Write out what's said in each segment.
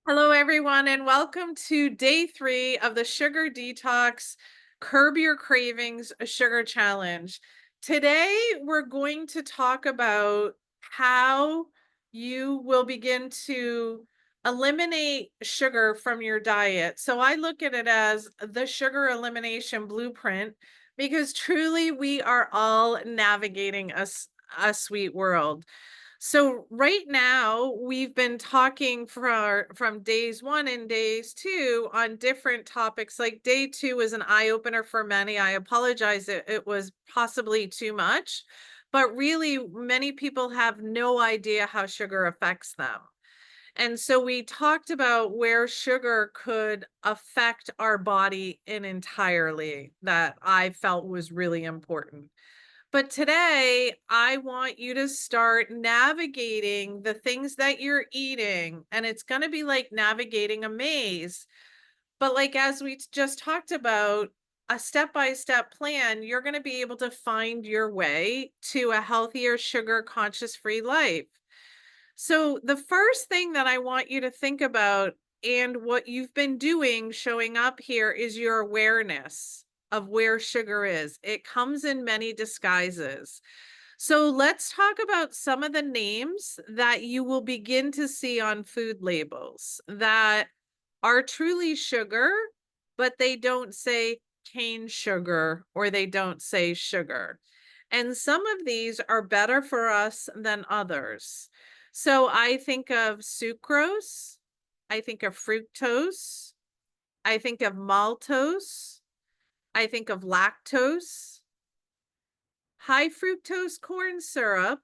Hello, everyone, and welcome to day 3 of the Sugar Detox Curb Your Cravings Sugar Challenge. Today, we're going to talk about how you will begin to eliminate sugar from your diet. So, I look at it as the sugar elimination blueprint because truly we are all navigating a sweet world. So right now we've been talking from days 1 and days 2 on different topics. Like day 2 was an eye opener for many. I apologize, it was possibly too much, but really many people have no idea how sugar affects them. And so we talked about where sugar could affect our body in entirely that I felt was really important. But today, I want you to start navigating the things that you're eating, and it's going to be like navigating a maze. But like as we just talked about, a step-by-step plan, you're going to be able to find your way to a healthier sugar conscious free life. So the first thing that I want you to think about and what you've been doing showing up here is your awareness of where sugar is. It comes in many disguises. So let's talk about some of the names that you will begin to see on food labels that are truly sugar, but they don't say cane sugar or they don't say sugar. And some of these are better for us than others. So I think of sucrose, I think of fructose, I think of maltose, I think of lactose. High fructose corn syrup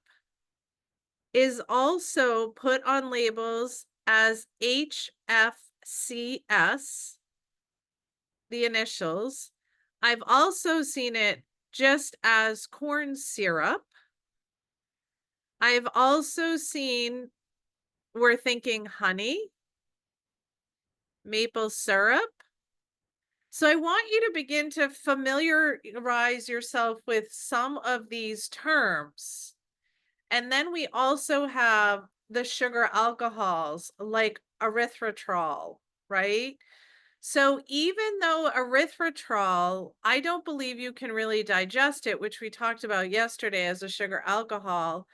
is also put on labels as HFCS, the initials. I've also seen it just as corn syrup. I've also seen, we're thinking honey, maple syrup. So I want you to begin to familiarize yourself with some of these terms. And then we also have the sugar alcohols like erythritol, right? So even though erythritol, I don't believe you can really digest it, which we talked about yesterday as a sugar alcohol.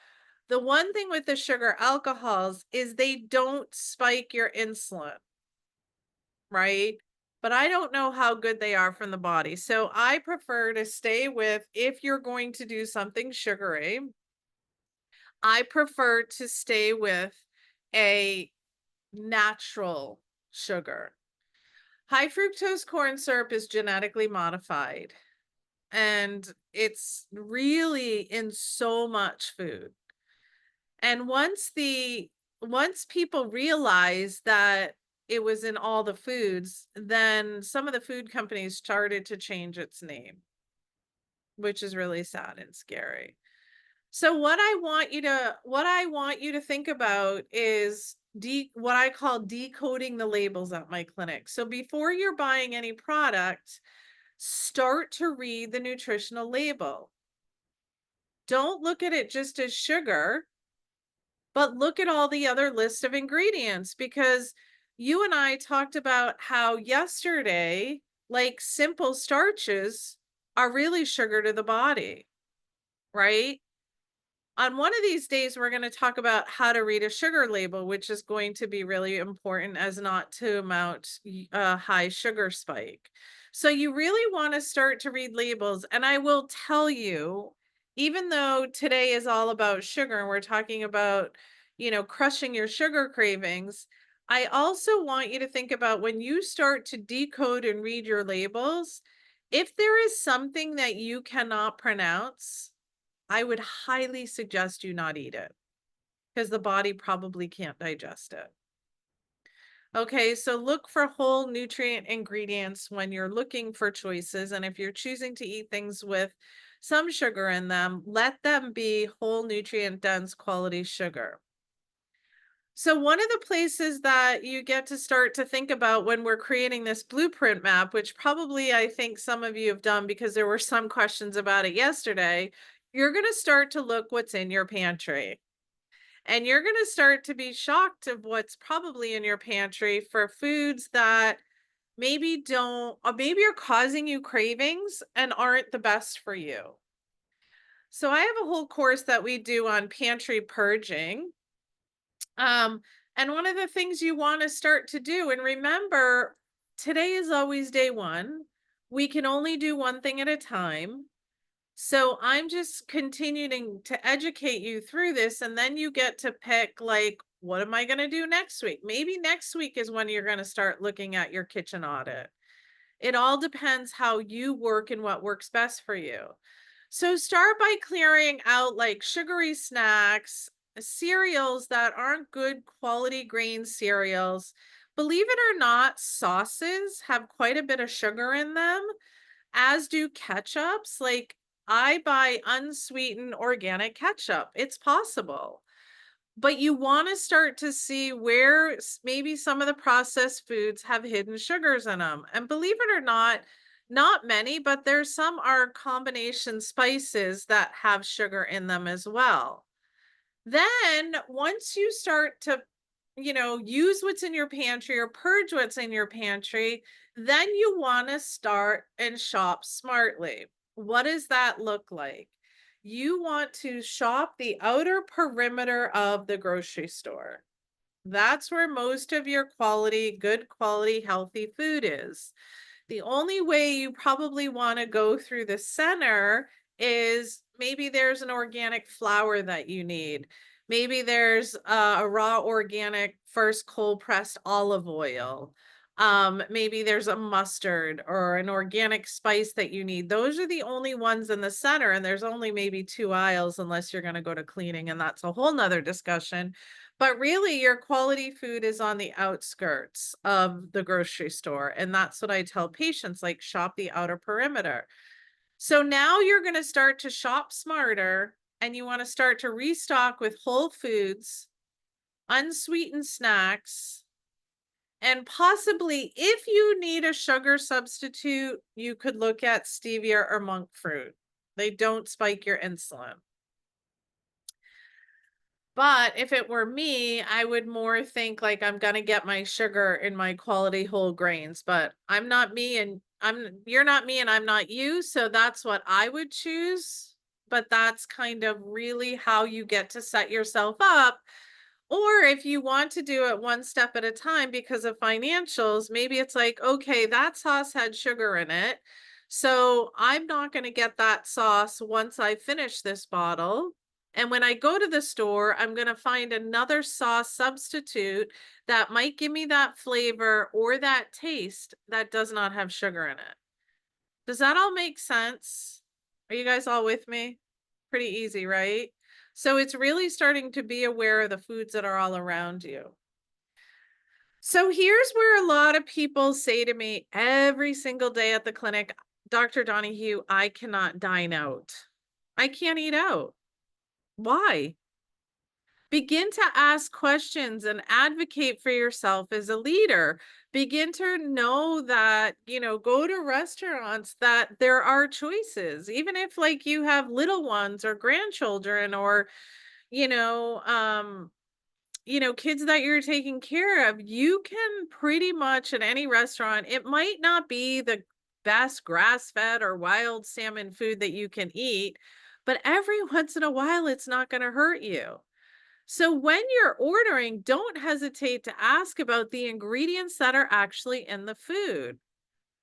The one thing with the sugar alcohols is they don't spike your insulin, right? But I don't know how good they are from the body. So I prefer to stay with, if you're going to do something sugary, I prefer to stay with a natural sugar. High fructose corn syrup is genetically modified and it's really in so much food. And once people realized that it was in all the foods, then some of the food companies started to change its name, which is really sad and scary. So what I want you to think about is what I call decoding the labels at my clinic. So before you're buying any product, start to read the nutritional label. Don't look at it just as sugar, but look at all the other list of ingredients because you and I talked about how yesterday, like simple starches are really sugar to the body, right? On one of these days, we're going to talk about how to read a sugar label, which is going to be really important as not to mount a high sugar spike. So you really want to start to read labels. And I will tell you, even though today is all about sugar and we're talking about, crushing your sugar cravings, I also want you to think about when you start to decode and read your labels, if there is something that you cannot pronounce, I would highly suggest you not eat it because the body probably can't digest it. Okay, so look for whole nutrient ingredients when you're looking for choices. And if you're choosing to eat things with some sugar in them, let them be whole nutrient dense quality sugar. So, one of the places that you get to start to think about when we're creating this blueprint map, which probably I think some of you have done because there were some questions about it yesterday, you're going to start to look what's in your pantry. And you're going to start to be shocked of what's probably in your pantry for foods that maybe don't, or maybe are causing you cravings and aren't the best for you. So I have a whole course that we do on pantry purging. Um, and one of the things you want to start to do, and remember, today is always day one. We can only do one thing at a time. So I'm just continuing to educate you through this, and then you get to pick, like, what am I going to do next week? Maybe next week is when you're going to start looking at your kitchen audit. It all depends how you work and what works best for you. So start by clearing out like sugary snacks, cereals that aren't good quality grain cereals. Believe it or not, sauces have quite a bit of sugar in them, as do ketchups. Like, I buy unsweetened organic ketchup. It's possible. But you want to start to see where maybe some of the processed foods have hidden sugars in them. And believe it or not, not many, but there's some are combination spices that have sugar in them as well. Then once you start to, use what's in your pantry or purge what's in your pantry, then you want to start and shop smartly. What does that look like? You want to shop the outer perimeter of the grocery store. That's where most of your good quality, healthy food is. The only way you probably want to go through the center is maybe there's an organic flour that you need. Maybe there's a raw organic first cold pressed olive oil. Maybe there's a mustard or an organic spice that you need. Those are the only ones in the center, and there's only maybe two aisles unless you're going to go to cleaning, and that's a whole nother discussion. But really, your quality food is on the outskirts of the grocery store. And that's what I tell patients, like, shop the outer perimeter. So now you're going to start to shop smarter, and you want to start to restock with whole foods, unsweetened snacks, and possibly if you need a sugar substitute, you could look at stevia or monk fruit. They don't spike your insulin. But if it were me, I would more think like I'm gonna get my sugar in my quality whole grains, but I'm not me and you're not me and I'm not you, so that's what I would choose. But that's kind of really how you get to set yourself up. Or if you want to do it one step at a time because of financials, maybe it's like, okay, that sauce had sugar in it. So I'm not going to get that sauce once I finish this bottle. And when I go to the store, I'm going to find another sauce substitute that might give me that flavor or that taste that does not have sugar in it. Does that all make sense? Are you guys all with me? Pretty easy, right? So it's really starting to be aware of the foods that are all around you. So here's where a lot of people say to me every single day at the clinic, Dr. Donahue, I cannot dine out. I can't eat out. Why? Begin to ask questions and advocate for yourself as a leader. Begin to know that, go to restaurants that there are choices, even if like you have little ones or grandchildren or, you know, um, kids that you're taking care of. You can pretty much at any restaurant, it might not be the best grass-fed or wild salmon food that you can eat, but every once in a while, it's not going to hurt you. So when you're ordering, don't hesitate to ask about the ingredients that are actually in the food.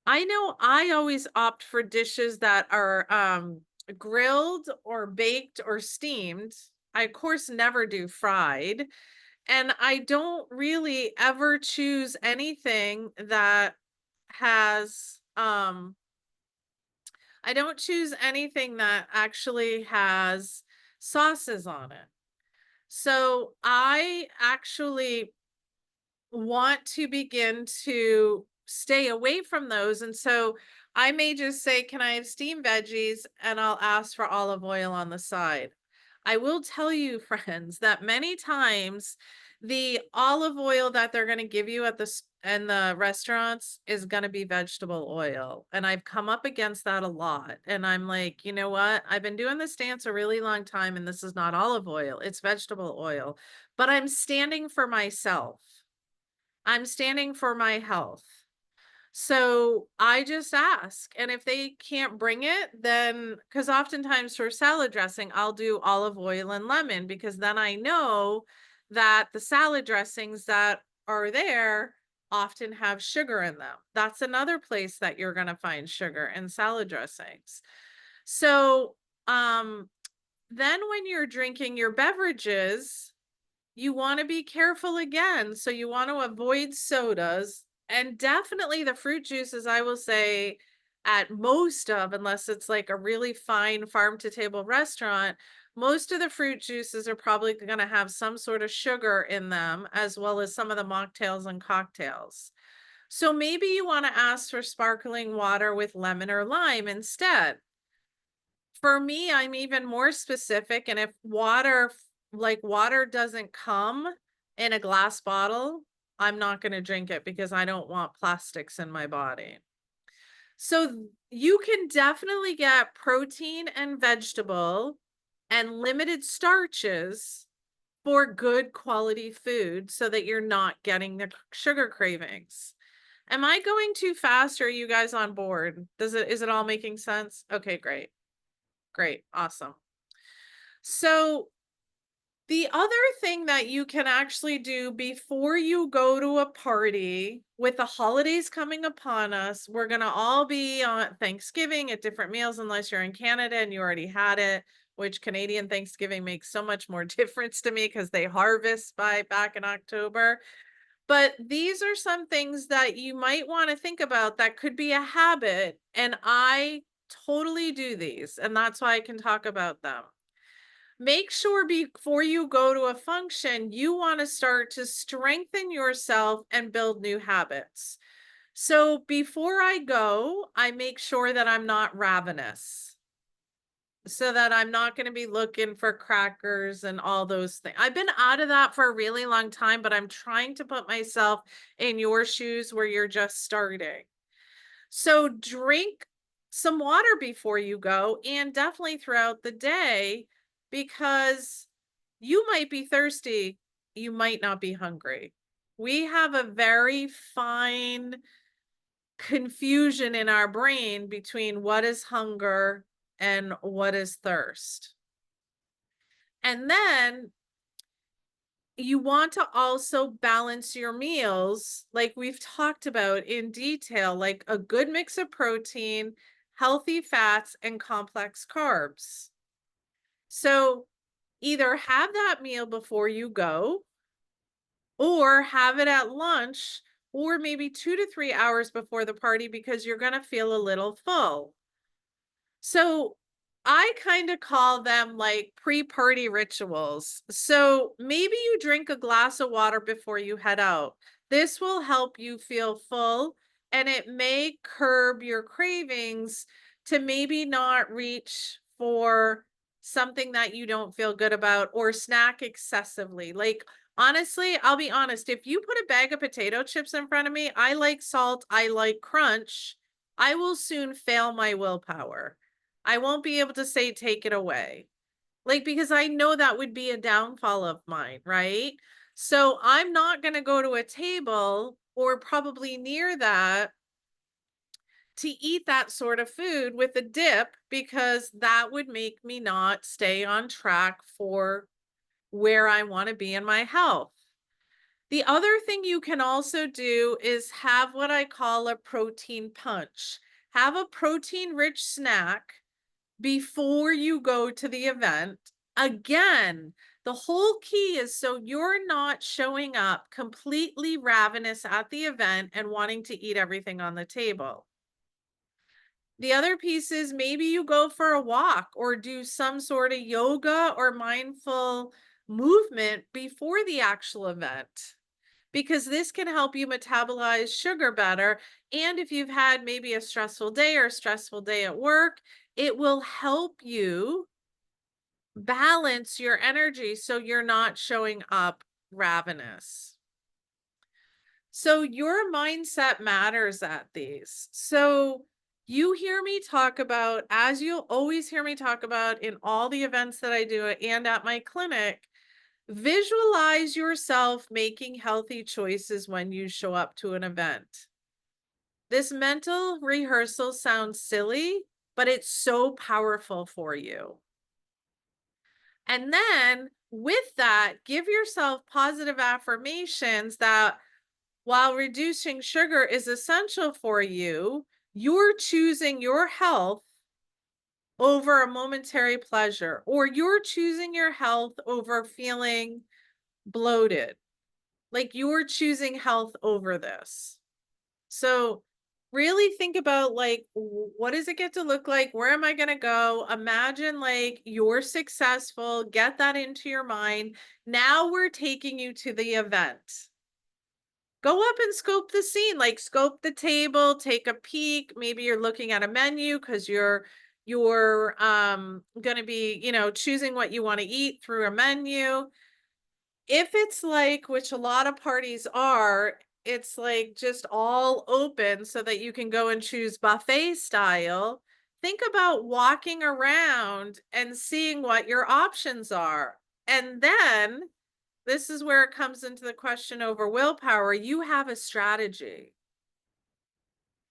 I know I always opt for dishes that are grilled or baked or steamed. I, of course, never do fried. And I don't really ever choose anything that has, I don't choose anything that actually has sauces on it. So I actually want to begin to stay away from those. And so I may just say, can I have steamed veggies? And I'll ask for olive oil on the side. I will tell you, friends, that many times the olive oil that they're going to give you at in the restaurants is going to be vegetable oil. And I've come up against that a lot. And I'm like, you know what? I've been doing this dance a really long time, and this is not olive oil, it's vegetable oil. But I'm standing for myself. I'm standing for my health. So I just ask. And if they can't bring it, then because oftentimes for salad dressing, I'll do olive oil and lemon because then I know that the salad dressings that are there often have sugar in them. That's another place that you're going to find sugar in salad dressings. So, um, then when you're drinking your beverages, you want to be careful again. So you want to avoid sodas and definitely the fruit juices, I will say, at most of, unless it's like a really fine farm to table restaurant, most of the fruit juices are probably going to have some sort of sugar in them, as well as some of the mocktails and cocktails. So maybe you want to ask for sparkling water with lemon or lime instead. For me, I'm even more specific, and if water doesn't come in a glass bottle, I'm not gonna drink it because I don't want plastics in my body. So, you can definitely get protein and vegetable and limited starches for good quality food so that you're not getting the sugar cravings. Am I going too fast, or are you guys on board? Is it all making sense? Okay, great. Great. Awesome. So, the other thing that you can actually do before you go to a party, with the holidays coming upon us, we're going to all be on Thanksgiving at different meals, unless you're in Canada and you already had it, which Canadian Thanksgiving makes so much more difference to me because they harvest by back in October. But these are some things that you might want to think about that could be a habit. And I totally do these, and that's why I can talk about them. Make sure before you go to a function, you want to start to strengthen yourself and build new habits. So before I go, I make sure that I'm not ravenous, so that I'm not going to be looking for crackers and all those things. I've been out of that for a really long time, but I'm trying to put myself in your shoes where you're just starting. So drink some water before you go and definitely throughout the day, because you might be thirsty, you might not be hungry. We have a very fine confusion in our brain between what is hunger and what is thirst. And then you want to also balance your meals, like we've talked about in detail, like a good mix of protein, healthy fats, and complex carbs. So either have that meal before you go, or have it at lunch, or maybe 2 to 3 hours before the party because you're going to feel a little full. So I kind of call them like pre-party rituals. So maybe you drink a glass of water before you head out. This will help you feel full, and it may curb your cravings to maybe not reach for something that you don't feel good about or snack excessively. Like, honestly, I'll be honest, if you put a bag of potato chips in front of me, I like salt, I like crunch, I will soon fail my willpower. I won't be able to say, take it away. Like, because I know that would be a downfall of mine, right? So I'm not going to go to a table or probably near that to eat that sort of food with a dip, because that would make me not stay on track for where I want to be in my health. The other thing you can also do is have what I call a protein punch. Have a protein rich snack before you go to the event. Again, the whole key is so you're not showing up completely ravenous at the event and wanting to eat everything on the table. The other piece is maybe you go for a walk or do some sort of yoga or mindful movement before the actual event, because this can help you metabolize sugar better. And if you've had maybe a stressful day or a stressful day at work, it will help you balance your energy so you're not showing up ravenous. So your mindset matters at these. So you hear me talk about, as you'll always hear me talk about in all the events that I do and at my clinic, visualize yourself making healthy choices when you show up to an event. This mental rehearsal sounds silly, but it's so powerful for you. And then with that, give yourself positive affirmations that while reducing sugar is essential for you, you're choosing your health over a momentary pleasure, or you're choosing your health over feeling bloated. Like you're choosing health over this. So really think about like what does it get to look like? Where am I going to go? Imagine like you're successful, get that into your mind. Now we're taking you to the event. Go up and scope the scene, like scope the table, take a peek. Maybe you're looking at a menu because you're going to be, choosing what you want to eat through a menu. If it's like, which a lot of parties are, it's like just all open so that you can go and choose buffet style. Think about walking around and seeing what your options are. And then this is where it comes into the question over willpower. You have a strategy.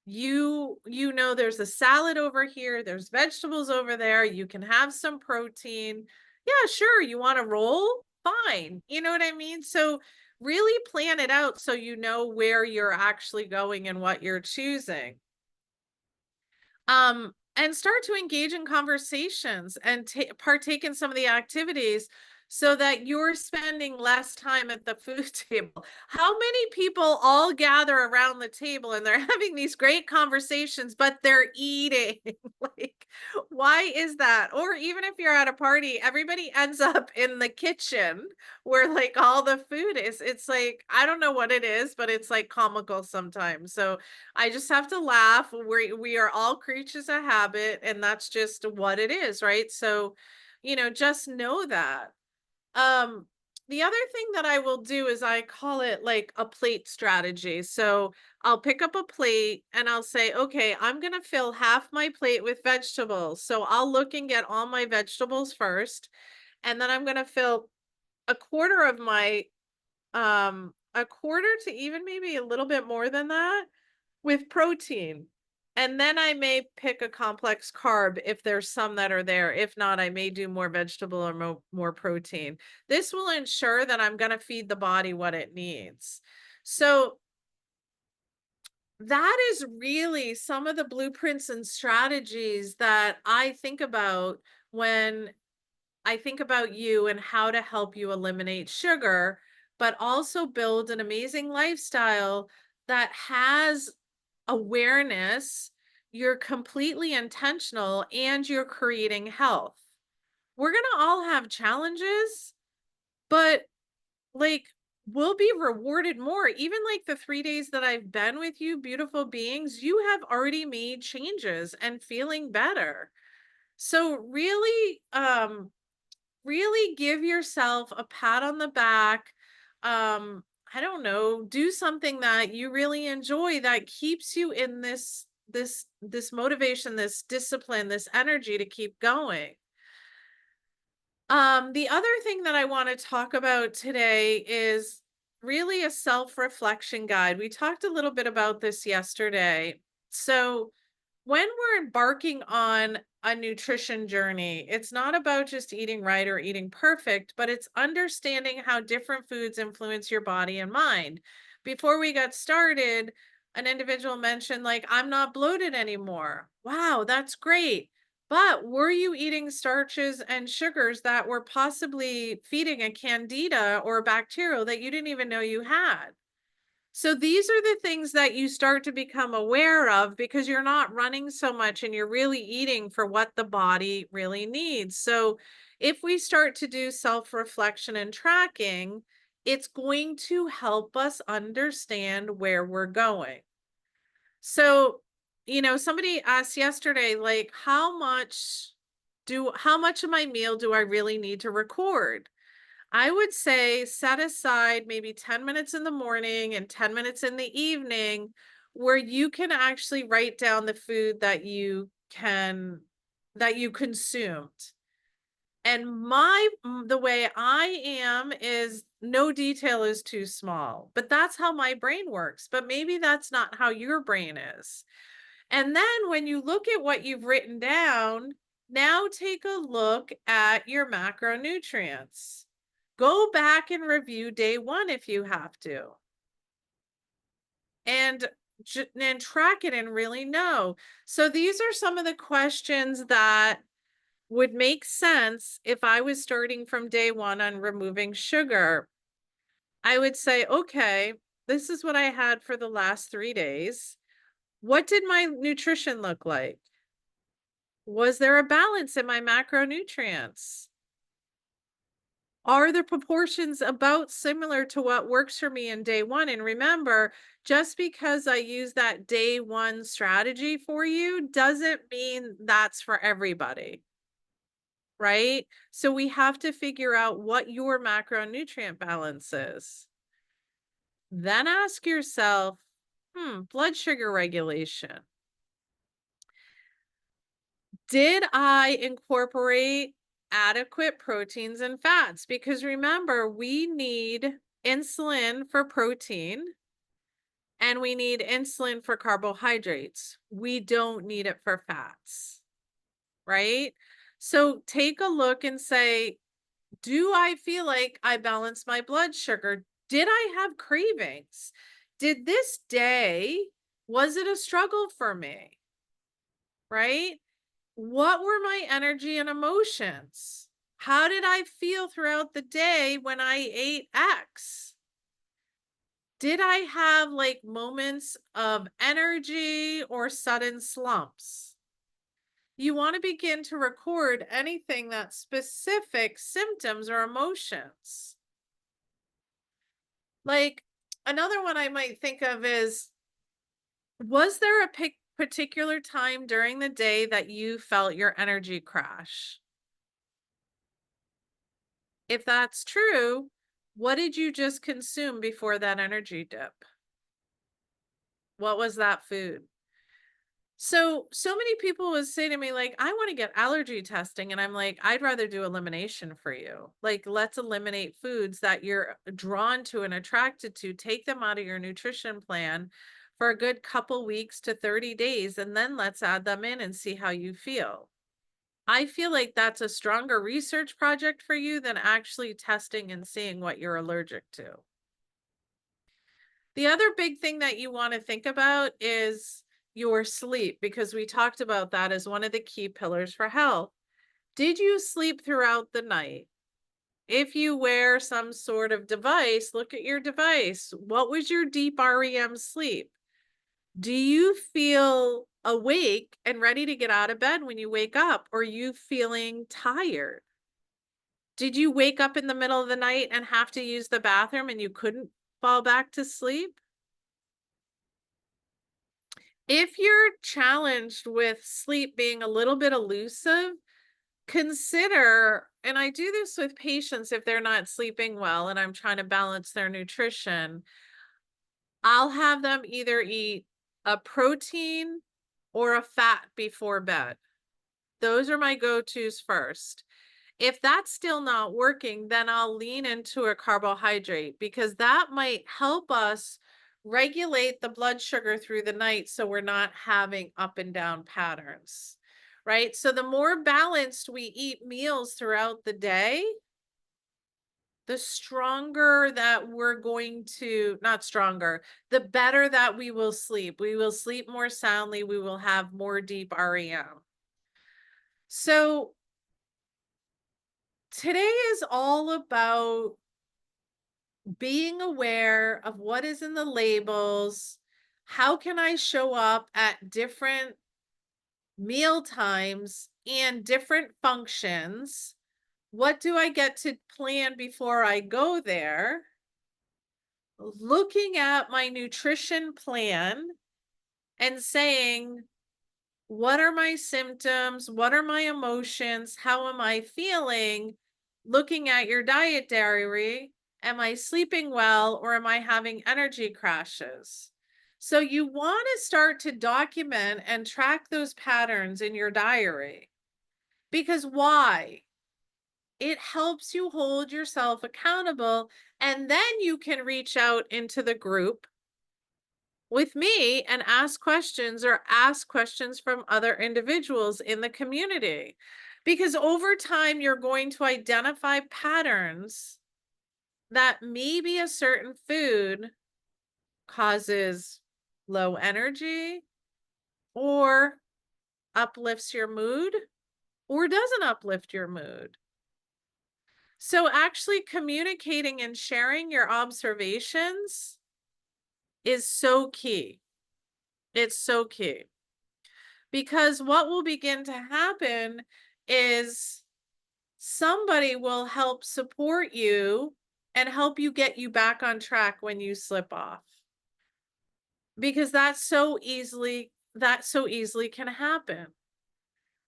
You know there's a salad over here, there's vegetables over there, you can have some protein. Yeah, sure, you want to roll? Fine. You know what I mean? So really plan it out so you know where you're actually going and what you're choosing. And start to engage in conversations and partake in some of the activities so that you're spending less time at the food table. How many people all gather around the table and they're having these great conversations, but they're eating? Like, why is that? Or even if you're at a party, everybody ends up in the kitchen where like all the food is. It's like, I don't know what it is, but it's like comical sometimes. So I just have to laugh. We are all creatures of habit, and that's just what it is, right? So, just know that. Um, the other thing that I will do is I call it like a plate strategy. So I'll pick up a plate and I'll say, okay, I'm gonna fill half my plate with vegetables. So I'll look and get all my vegetables first, and then I'm gonna fill a quarter of my a quarter to even maybe a little bit more than that with protein. And then I may pick a complex carb if there's some that are there. If not, I may do more vegetable or more protein. This will ensure that I'm going to feed the body what it needs. So that is really some of the blueprints and strategies that I think about when I think about you and how to help you eliminate sugar, but also build an amazing lifestyle that has awareness, you're completely intentional, and you're creating health. We're going to all have challenges, but like we'll be rewarded more. Even like the 3 days that I've been with you, beautiful beings, you have already made changes and feeling better. So really give yourself a pat on the back. I don't know, do something that you really enjoy that keeps you in this motivation, this discipline, this energy to keep going. The other thing that I want to talk about today is really a self-reflection guide. We talked a little bit about this yesterday. So when we're embarking on a nutrition journey, it's not about just eating right or eating perfect, but it's understanding how different foods influence your body and mind. Before we got started, an individual mentioned, like, I'm not bloated anymore. Wow, that's great. But were you eating starches and sugars that were possibly feeding a candida or a bacterial that you didn't even know you had? So these are the things that you start to become aware of because you're not running so much and you're really eating for what the body really needs. So if we start to do self-reflection and tracking, it's going to help us understand where we're going. So, somebody asked yesterday, like, how much How much of my meal do I really need to record? I would say set aside maybe 10 minutes in the morning and 10 minutes in the evening where you can actually write down the food that you consumed. And the way I am is no detail is too small, but that's how my brain works. But maybe that's not how your brain is. And then when you look at what you've written down, now take a look at your macronutrients. Go back and review day one if you have to, and and track it and really know. So these are some of the questions that would make sense if I was starting from day one on removing sugar. I would say, okay, this is what I had for the last 3 days. What did my nutrition look like? Was there a balance in my macronutrients? Are the proportions about similar to what works for me in day one? And remember, just because I use that day one strategy for you doesn't mean that's for everybody, right? So we have to figure out what your macronutrient balance is. Then ask yourself, blood sugar regulation. Did I incorporate adequate proteins and fats? Because remember, we need insulin for protein and we need insulin for carbohydrates. We don't need it for fats, right? So take a look and say, do I feel like I balanced my blood sugar? Did I have cravings? Did this day, was it a struggle for me? Right? What were my energy and emotions? How did I feel throughout the day when I ate X? Did I have like moments of energy or sudden slumps? You want to begin to record anything that's specific symptoms or emotions. Like another one I might think of is, was there a particular time during the day that you felt your energy crash? If that's true, what did you just consume before that energy dip? What was that food? So many people would say to me, like, I want to get allergy testing. And I'm like, I'd rather do elimination for you. Like, let's eliminate foods that you're drawn to and attracted to, take them out of your nutrition plan for a good couple weeks to 30 days, and then let's add them in and see how you feel. I feel like that's a stronger research project for you than actually testing and seeing what you're allergic to. The other big thing that you want to think about is your sleep, because we talked about that as one of the key pillars for health. Did you sleep throughout the night? If you wear some sort of device, look at your device. What was your deep REM sleep? Do you feel awake and ready to get out of bed when you wake up? Or are you feeling tired? Did you wake up in the middle of the night and have to use the bathroom and you couldn't fall back to sleep? If you're challenged with sleep being a little bit elusive, consider, and I do this with patients if they're not sleeping well and I'm trying to balance their nutrition, I'll have them either eat a protein or a fat before bed. Those are my go-tos first. If that's still not working, then I'll lean into a carbohydrate, because that might help us regulate the blood sugar through the night so we're not having up and down patterns, right? So the more balanced we eat meals throughout the day, the stronger that we're going to, not stronger, the better that we will sleep. We will sleep more soundly. We will have more deep REM. So today is all about being aware of what is in the labels. How can I show up at different meal times and different functions? What do I get to plan before I go there? Looking at my nutrition plan and saying, What are my symptoms? What are my emotions? How am I feeling? Looking at your diet diary, am I sleeping well or am I having energy crashes? So you want to start to document and track those patterns in your diary. Because why? It helps you hold yourself accountable, and then you can reach out into the group with me and ask questions or ask questions from other individuals in the community. Because over time, you're going to identify patterns that maybe a certain food causes low energy or uplifts your mood or doesn't uplift your mood. So, actually communicating and sharing your observations is so key. It's so key. Because what will begin to happen is somebody will help support you and help you get you back on track when you slip off. Because that so easily can happen.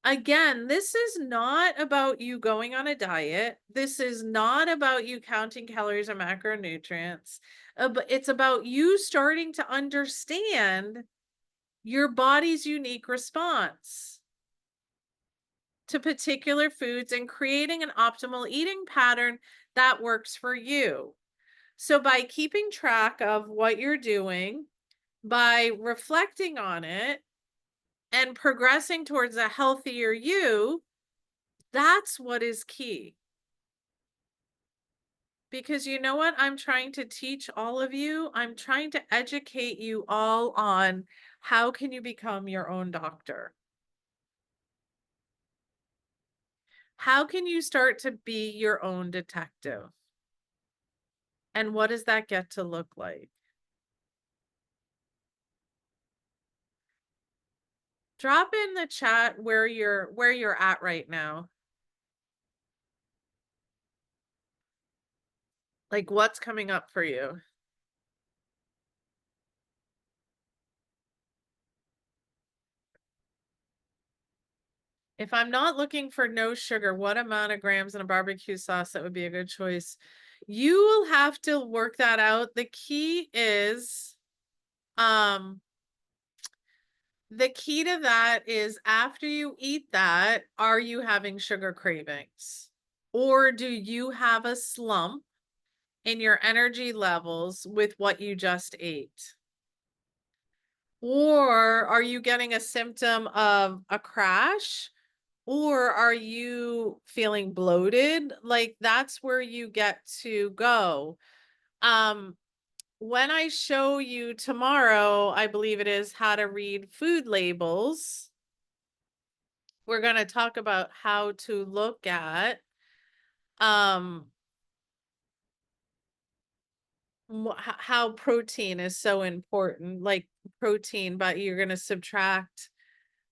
Again, this is not about you going on a diet. This is not about you counting calories or macronutrients. But it's about you starting to understand your body's unique response to particular foods and creating an optimal eating pattern that works for you. So, by keeping track of what you're doing, by reflecting on it, and progressing towards a healthier you, that's what is key. Because you know what I'm trying to teach all of you? I'm trying to educate you all on how can you become your own doctor? How can you start to be your own detective? And what does that get to look like? Drop in the chat where you're at right now. Like what's coming up for you? If I'm not looking for no sugar, what amount of grams in a barbecue sauce that would be a good choice? You will have to work that out. Um the key to that is after you eat that, are you having sugar cravings? Or do you have a slump in your energy levels with what you just ate? Or are you getting a symptom of a crash? Or are you feeling bloated? Like that's where you get to go. Um, when I show you tomorrow, I believe it is how to read food labels. We're going to talk about how to look at um how protein is so important, like protein, but you're going to subtract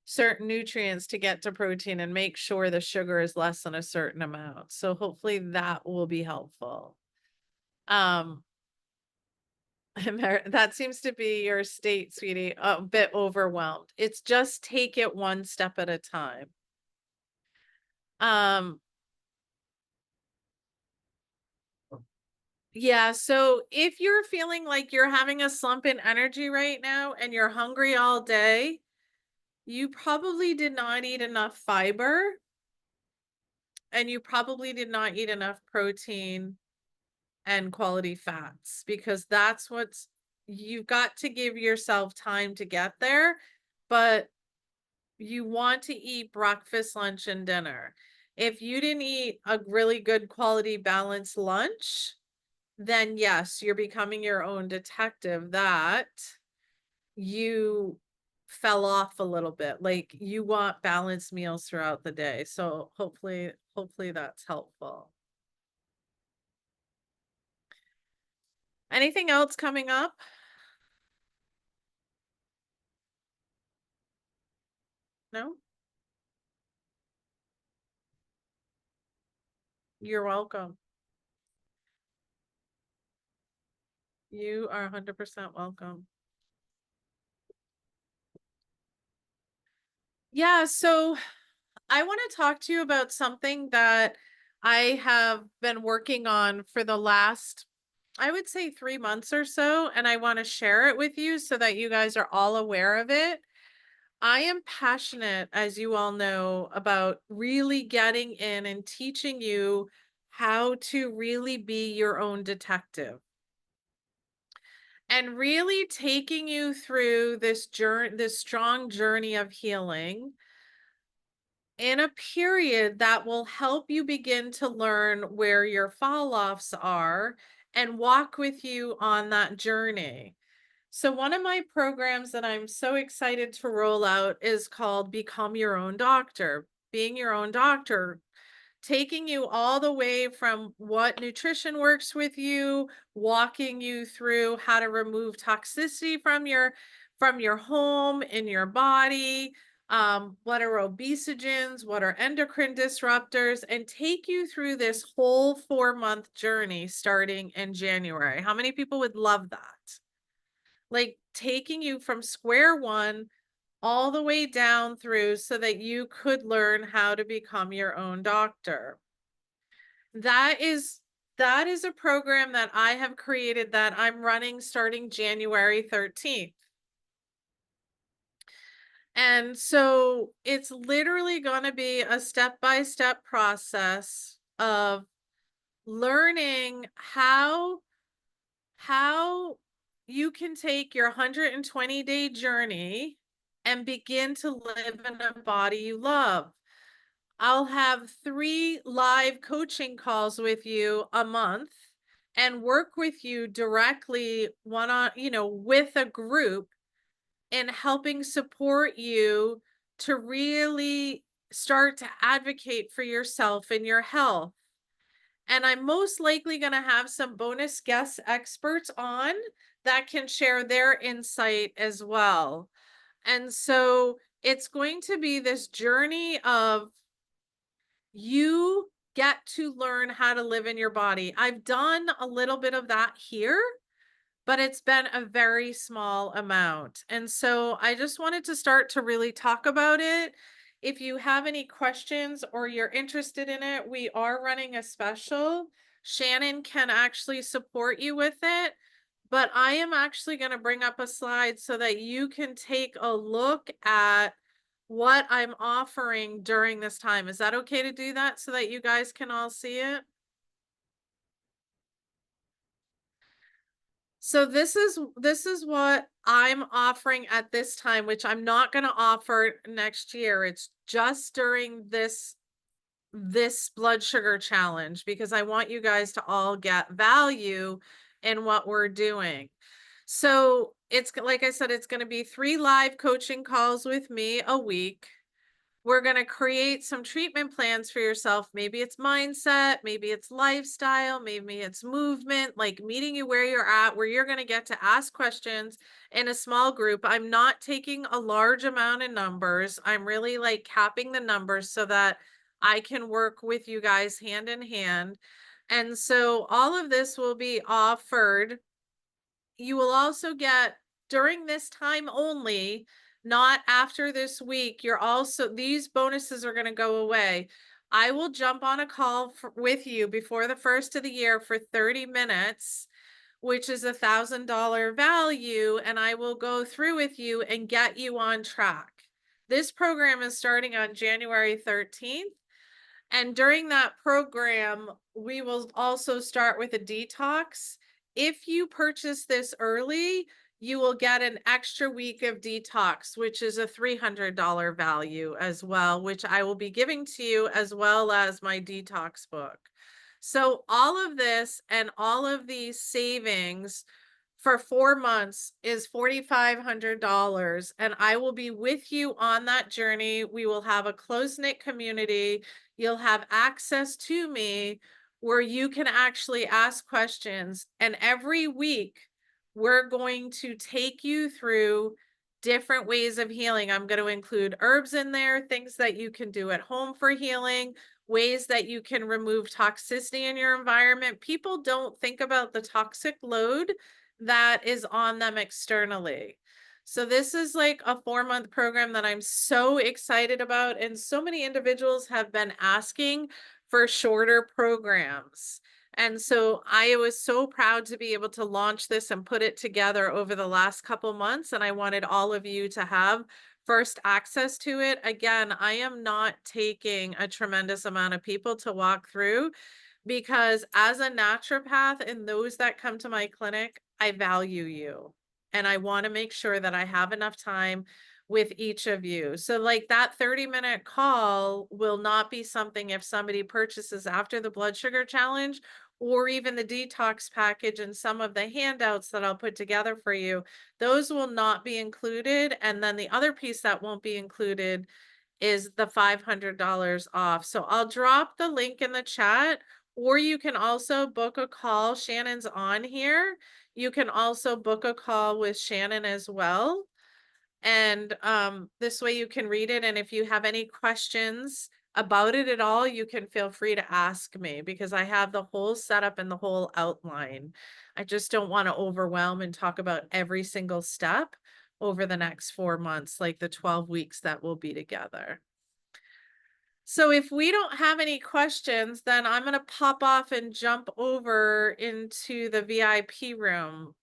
certain nutrients to get to protein and make sure the sugar is less than a certain amount. So hopefully that will be helpful. Um, that seems to be your state, sweetie, a bit overwhelmed. It's just take it one step at a time. Um, yeah, so if you're feeling like you're having a slump in energy right now and you're hungry all day, you probably did not eat enough fiber and you probably did not eat enough protein and quality fats because that's what's you've got to give yourself time to get there, but you want to eat breakfast, lunch, and dinner. If you didn't eat a really good quality balanced lunch, then yes, you're becoming your own detective that you fell off a little bit. Like you want balanced meals throughout the day. So hopefully that's helpful. Anything else coming up? No? You're welcome. You are 100% welcome. Yeah, so I want to talk to you about something that I have been working on for the last, I would say, 3 months or so, and I want to share it with you so that you guys are all aware of it. I am passionate, as you all know, about really getting in and teaching you how to really be your own detective and really taking you through this journey, this strong journey of healing in a period that will help you begin to learn where your fall offs are and walk with you on that journey. So, one of my programs that I'm so excited to roll out is called Become Your Own Doctor. Being your own doctor, taking you all the way from what nutrition works with you, walking you through how to remove toxicity from your home in your body, what are obesogens, what are endocrine disruptors, and take you through this whole 4-month journey starting in January. How many people would love that? Like taking you from square one all the way down through so that you could learn how to become your own doctor. That is that is a program that I have created that I'm running starting January 13th. And so it's literally going to be a step-by-step process of learning how you can take your 120-day journey and begin to live in a body you love. I'll have 3 live coaching calls with you a month and work with you directly one on, with a group in helping support you to really start to advocate for yourself and your health. And I'm most likely going to have some bonus guest experts on that can share their insight as well. And so it's going to be this journey of you get to learn how to live in your body. I've done a little bit of that here, but it's been a very small amount. And so I just wanted to start to really talk about it. If you have any questions or you're interested in it, we are running a special. Shannon can actually support you with it, but I am actually going to bring up a slide so that you can take a look at what I'm offering during this time. Is that okay to do that so that you guys can all see it? So this is what I'm offering at this time, which I'm not going to offer next year. It's just during this blood sugar challenge because I want you guys to all get value in what we're doing. So it's like I said, it's going to be 3 live coaching calls with me a week. We're going to create some treatment plans for yourself. Maybe it's mindset, maybe it's lifestyle, maybe it's movement, like meeting you where you're at, where you're going to get to ask questions in a small group. I'm not taking a large amount of numbers. I'm really like capping the numbers so that I can work with you guys hand in hand. And so all of this will be offered. You will also get during this time only, not after this week. These bonuses are going to go away. I will jump on a call with you before the first of the year for 30 minutes, which is $1,000 value, and I will go through with you and get you on track. This program is starting on January 13th. And during that program, we will also start with a detox. If you purchase this early, you will get an extra week of detox, which is a $300 value as well, which I will be giving to you as well as my detox book. So all of this and all of these savings for 4 months is $4,500. And I will be with you on that journey. We will have a close-knit community. You'll have access to me where you can actually ask questions. And every week, we're going to take you through different ways of healing. I'm going to include herbs in there, things that you can do at home for healing, ways that you can remove toxicity in your environment. People don't think about the toxic load that is on them externally. So this is like a 4-month program that I'm so excited about. And so many individuals have been asking for shorter programs. And so I was so proud to be able to launch this and put it together over the last couple months. And I wanted all of you to have first access to it. Again, I am not taking a tremendous amount of people to walk through because as a naturopath and those that come to my clinic, I value you. And I want to make sure that I have enough time with each of you. So, like that 30-minute call will not be something if somebody purchases after the blood sugar challenge or even the detox package and some of the handouts that I'll put together for you. Those will not be included. And then the other piece that won't be included is the $500 off. So I'll drop the link in the chat, or you can also book a call. Shannon's on here. You can also book a call with Shannon as well. And this way you can read it. And if you have any questions about it at all, you can feel free to ask me because I have the whole setup and the whole outline. I just don't want to overwhelm and talk about every single step over the next 4 months, like the 12 weeks that we'll be together. So if we don't have any questions, then I'm going to pop off and jump over into the VIP room.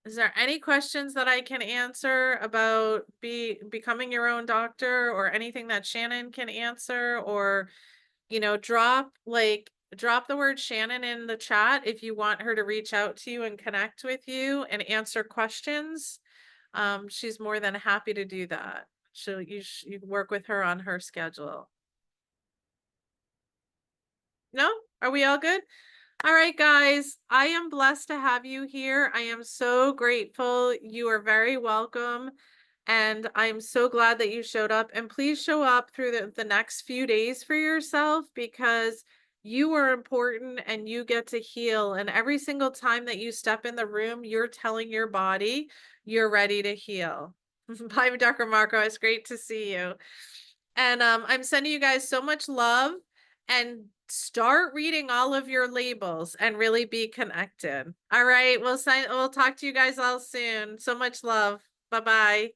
Is there any questions that I can answer about becoming your own doctor or anything that Shannon can answer? Or, drop the word Shannon in the chat if you want her to reach out to you and connect with you and answer questions. She's more than happy to do that. You work with her on her schedule. No? Are we all good? All right, guys, I am blessed to have you here. I am so grateful. You are very welcome. And I'm so glad that you showed up. And please show up through the next few days for yourself because you are important and you get to heal. And every single time that you step in the room, you're telling your body you're ready to heal. Bye, Dr. Marco. It's great to see you. And I'm sending you guys so much love and start reading all of your labels and really be connected. All right. We'll talk to you guys all soon. So much love. Bye-bye.